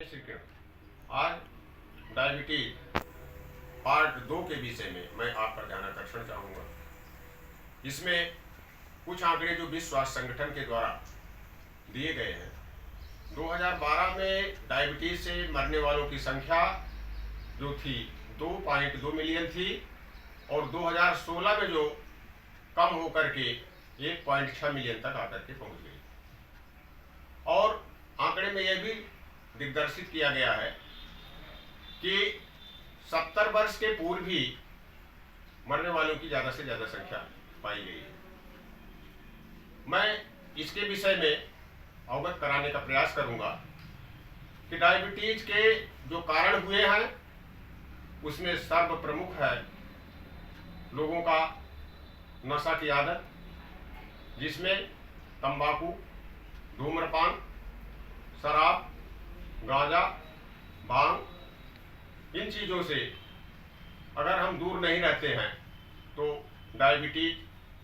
आज diabetes part 2 के विषय में मैं आपका ध्यान आकर्षण चाहूँगा। इसमें कुछ आंकड़े जो विश्व स्वास्थ्य संगठन के द्वारा दिए गए हैं। 2012 में डायबिटीज से मरने वालों की संख्या जो थी 2.2 मिलियन थी और 2016 में जो कम होकर के 1.6 मिलियन तक आकर के पहुँच गई। और आंकड़े में यह भी दिग्दर्शित किया गया है कि 70 वर्ष के पूर्व भी मरने वालों की ज़्यादा से ज़्यादा संख्या पाई गई है। मैं इसके विषय में अवगत कराने का प्रयास करूंगा कि डायबिटीज के जो कारण हुए हैं उसमें सर्वप्रमुख है लोगों का नशा की आदत, जिसमें तंबाकू, धूम्रपान, शराब, गांजा, भांग, इन चीज़ों से अगर हम दूर नहीं रहते हैं तो डायबिटीज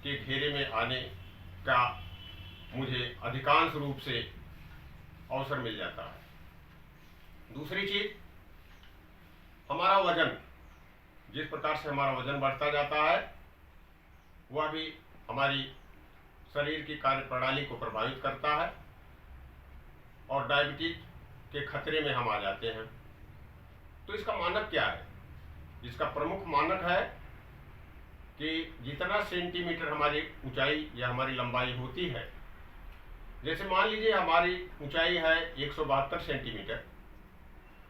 के घेरे में आने का मुझे अधिकांश रूप से अवसर मिल जाता है। दूसरी चीज़, हमारा वजन, जिस प्रकार से हमारा वजन बढ़ता जाता है वह भी हमारी शरीर की कार्य प्रणाली को प्रभावित करता है और डायबिटीज के खतरे में हम आ जाते हैं। तो इसका मानक क्या है? इसका प्रमुख मानक है कि जितना सेंटीमीटर हमारी ऊंचाई या हमारी लंबाई होती है, जैसे मान लीजिए हमारी ऊंचाई है 172 सेंटीमीटर,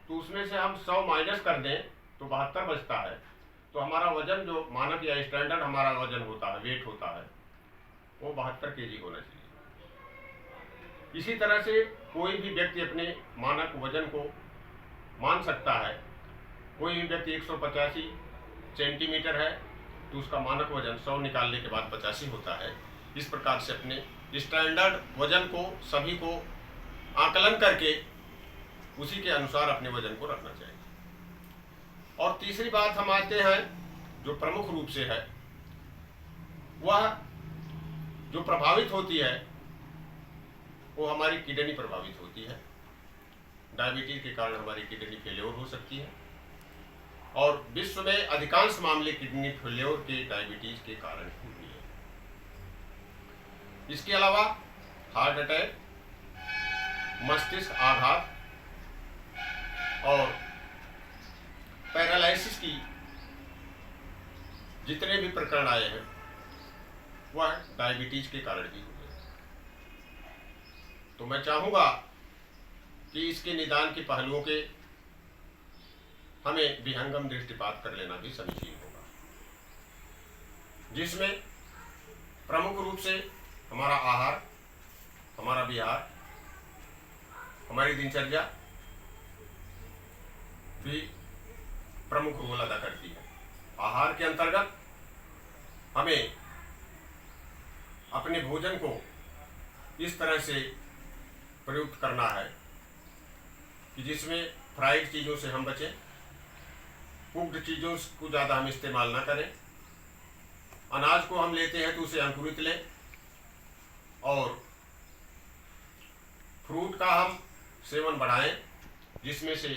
तो उसमें से हम 100 माइनस कर दें तो 72 बचता है। तो हमारा वजन जो मानक या स्टैंडर्ड हमारा वजन होता है, वेट होता है, वो 72 केजी होना चाहिए। इसी तरह से कोई भी व्यक्ति अपने मानक वजन को मान सकता है। कोई भी व्यक्ति 185 सेंटीमीटर है तो उसका मानक वजन 100 निकालने के बाद 85 होता है। इस प्रकार से अपने स्टैंडर्ड वजन को सभी को आकलन करके उसी के अनुसार अपने वजन को रखना चाहिए। और तीसरी बात हम आते हैं जो प्रमुख रूप से है, वह जो प्रभावित होती है वो हमारी किडनी प्रभावित होती है। डायबिटीज के कारण हमारी किडनी फेल्योर हो सकती है और विश्व में अधिकांश मामले किडनी फेल्योर के डायबिटीज के कारण हुए हैं। इसके अलावा हार्ट अटैक, मस्तिष्क आघात और पैरालिसिस की जितने भी प्रकरण आए हैं वह डायबिटीज के कारण ही हुए। तो मैं चाहूँगा कि इसके निदान के पहलुओं के हमें विहंगम दृष्टिपात कर लेना भी समीचीन होगा, जिसमें प्रमुख रूप से हमारा आहार, हमारा विहार, हमारी दिनचर्या भी प्रमुख रोल अदा करती है। आहार के अंतर्गत हमें अपने भोजन को इस तरह से प्रयुक्त करना है कि जिसमें फ्राइड चीज़ों से हम बचें, कुक्ड चीज़ों को ज़्यादा हम इस्तेमाल ना करें। अनाज को हम लेते हैं तो उसे अंकुरित लें और फ्रूट का हम सेवन बढ़ाएं, जिसमें से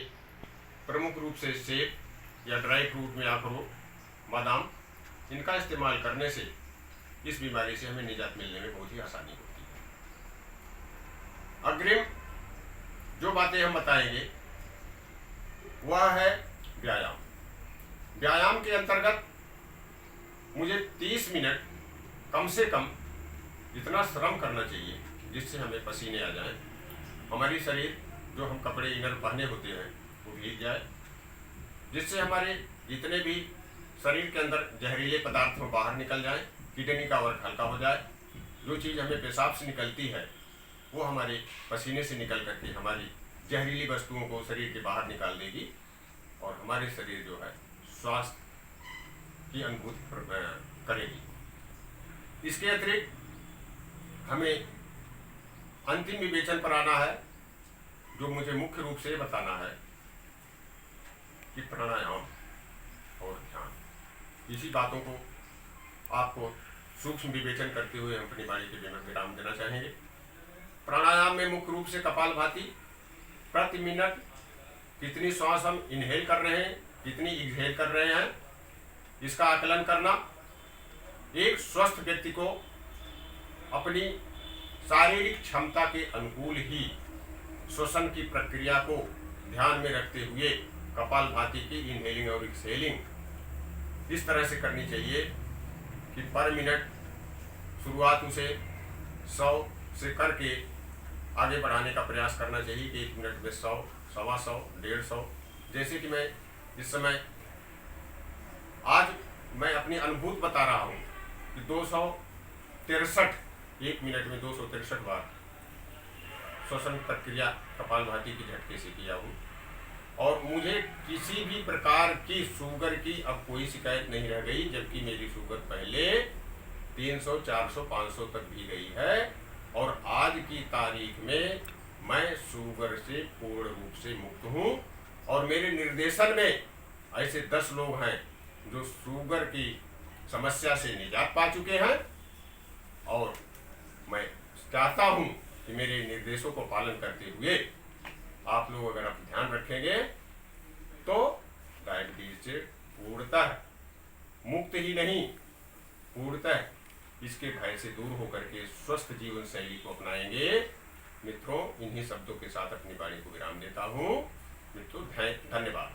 प्रमुख रूप से सेब या ड्राई फ्रूट में अखरोट, बादाम, इनका इस्तेमाल करने से इस बीमारी से हमें निजात मिलने में बहुत ही आसानी होती है। अग्रिम जो बातें हम बताएंगे वह है व्यायाम। व्यायाम के अंतर्गत मुझे 30 मिनट कम से कम इतना श्रम करना चाहिए जिससे हमें पसीने आ जाएं, हमारी शरीर जो हम कपड़े इनर पहने होते हैं वो भीग जाए, जिससे हमारे जितने भी शरीर के अंदर जहरीले पदार्थ वो बाहर निकल जाएं, किडनी का वर्क हल्का हो जाए। जो चीज़ हमें पेशाब से निकलती है वो हमारे पसीने से निकल करके हमारी जहरीली वस्तुओं को शरीर के बाहर निकाल देगी और हमारे शरीर जो है स्वास्थ्य की अनुभूति करेगी। इसके अतिरिक्त हमें अंतिम विवेचन पर आना है, जो मुझे मुख्य रूप से बताना है कि प्राणायाम और ध्यान, इसी बातों को आपको सूक्ष्म विवेचन करते हुए हम अपनी वाणी के विराम देना चाहेंगे। प्राणायाम में मुख्य रूप से कपालभाति प्रति मिनट कितनी श्वास हम इनहेल कर रहे हैं, कितनी एक्सहेल कर रहे हैं, इसका आकलन करना। एक स्वस्थ व्यक्ति को अपनी शारीरिक क्षमता के अनुकूल ही श्वसन की प्रक्रिया को ध्यान में रखते हुए कपालभाति की इनहेलिंग और एक्सहेलिंग इस तरह से करनी चाहिए कि पर मिनट शुरुआत उसे 100 से करके आगे बढ़ाने का प्रयास करना चाहिए कि 1 मिनट में 100, 125, 150। जैसे कि मैं इस समय आज मैं अपनी अनुभूति बता रहा हूँ कि 263 1 मिनट में 263 बार श्वसन प्रक्रिया कपालभाति की झटके से किया हूँ और मुझे किसी भी प्रकार की शुगर की अब कोई शिकायत नहीं रह गई, जबकि मेरी शुगर पहले 300, 400, 500 तक भी गई है। और आज की तारीख में मैं शुगर से पूर्ण रूप से मुक्त हूँ और मेरे निर्देशन में ऐसे 10 लोग हैं जो शुगर की समस्या से निजात पा चुके हैं। और मैं चाहता हूँ कि मेरे निर्देशों को पालन करते हुए आप लोग अगर आप ध्यान रखेंगे तो डायबिटीज से पूर्णतः मुक्त ही नहीं, पूर्णतः इसके भय से दूर होकर के स्वस्थ जीवन शैली को अपनाएंगे। मित्रों, इन्हीं शब्दों के साथ अपनी वाणी को विराम देता हूँ। मित्रों, धन्यवाद।